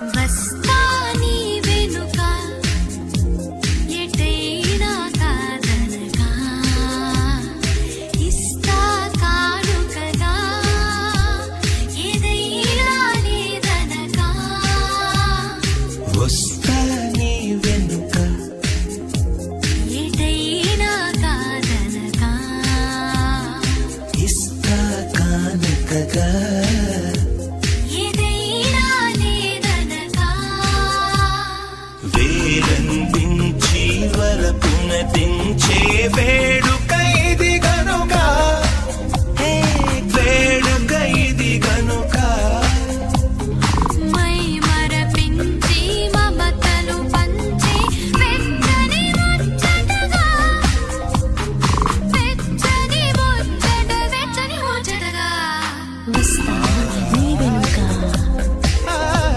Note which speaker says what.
Speaker 1: వస్తా నీ వెనుక ఎటైనా కాదనగా ఇస్తా కానుకగా ఏదైనా లేదనగా
Speaker 2: వస్తా నీ వెనుక
Speaker 1: ఎటైనా కాదనగా
Speaker 2: ఇస్తా కానుకగా
Speaker 1: ఏదైనా లేదనగా
Speaker 2: వేలందించి వరపున దించే వేళ